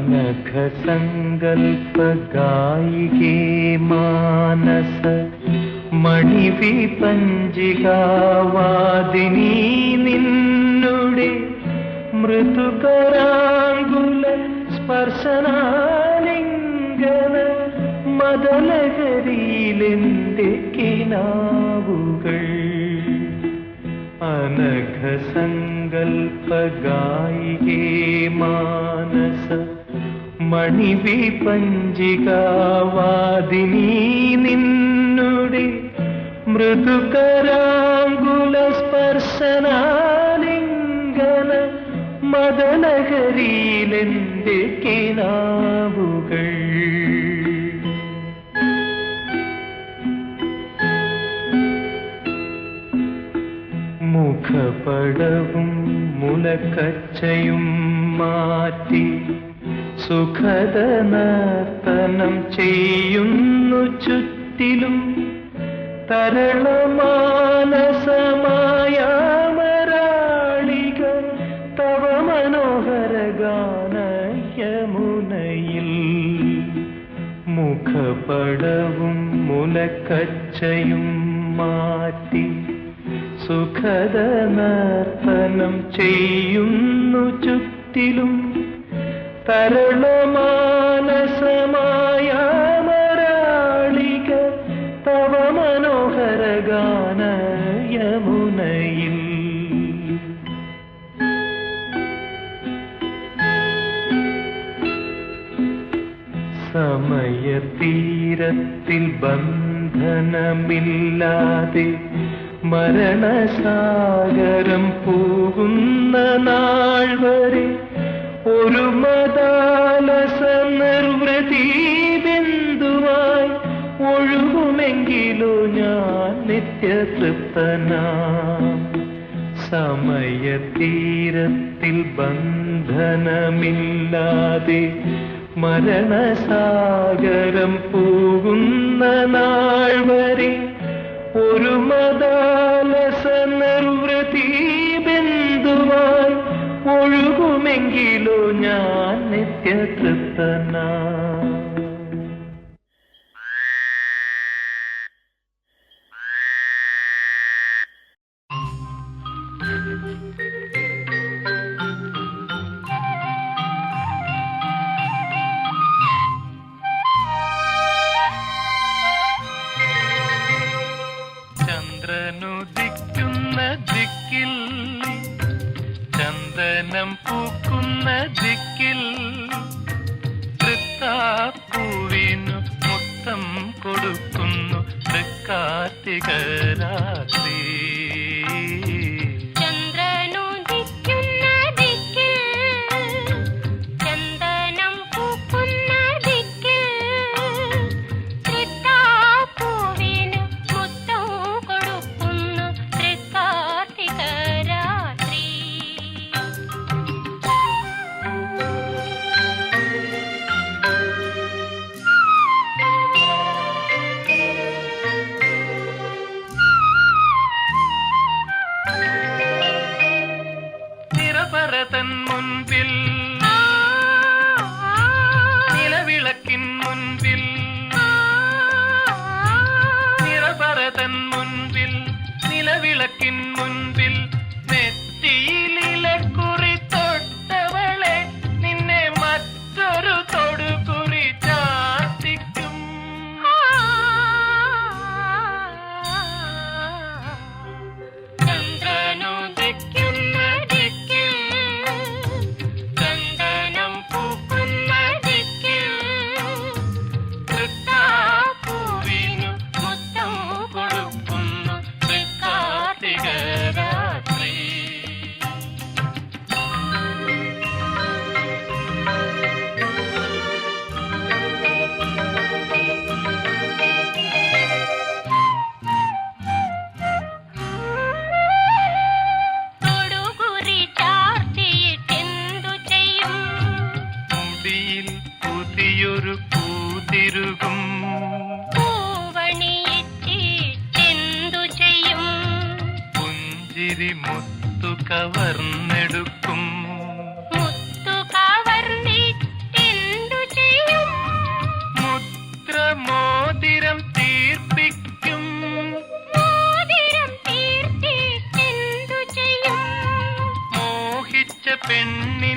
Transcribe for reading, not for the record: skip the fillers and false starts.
അനഘസങ്കൽപ്പഗായികേ മാനസ മണിവിപഞ്ചികാവാദിനീ നിന്നുടെ മൃദുകരാങ്കുല സ്പർശനാലിംഗന മദലഹരിയിലെന്റെ കിനാവുകൾ അനഘസങ്കൽപ്പഗായികേ മാനസ മണിവിപഞ്ചികാവാദിനീ നിന്നുടെ മൃദുകരാങ്കുല സ്പർശനാലിംഗന മദനഹരിയിലെന്റെ കിനാവുകൾ മുഖപടവും മുലക്കച്ചയും മാറ്റി സുഖദ നർത്തനം ചെയ്യുന്നു ചുറ്റിലും തരളമാനസമായാമരാളിക തവ മനോഹര ഗാനയമുനയിൽ മുഖപടവും മുലക്കച്ചയും മാറ്റി സുഖദ നർത്തനം ചെയ്യുന്നു ചുറ്റിലും തരളമാനസമായാമരാളിക തവ മനോഹര ഗാനയമുനയിൽ സമയതീരത്തിൽ ബന്ധനമില്ലാതെ മരണസാഗരം പോകുന്ന നാൾ വരെ ഒരു മദാലസ നിർവൃതി ബിന്ദുവായി ഒഴുകുമെങ്കിലോ ഞാൻ നിത്യതൃപ്തനാം സമയതീരത്തിൽ ബന്ധനമില്ലാതെ മരണസാഗരം പോകുന്ന നാൾ വരെ ഒരു മദാലസ നിർവൃതി ബിന്ദുവായി ഒഴുകുമെങ്കിലോ ഞാൻ നിത്യതൃപ്തനാം ചന്ദ്രനുദിക്കുന്ന ദിക്കിൽ ചന്ദനം പൂക്കുന്ന ദിക്കിൽ തൃത്താപ്പൂവിനു മുത്തം കൊടുക്കുന്നു തൃക്കാർത്തിക രാത്രി നിറപരതൻ മുൻപിൽ നിലവിളക്കിൻ മുൻപിൽ നിറപരതൻ മുൻപിൽ നിലവിളക്കിൻ മുൻപിൽ നെറ്റിയിലിലക്കുറി തൊട്ടവളെ നിന്നെ മറ്റൊരു തൊടുകുറി ചാർത്തിക്കും ചന്ദ്രനുദിക്കുന്ന പുതിയൊരു പൂതിരുകും പൂവണിയെന്തു ചെയ്യും പുഞ്ചിരി മുത്തു കവർന്നെടുക്കും മുത്തു കവർന്നിട്ടെന്തു പെണ്ണിൻ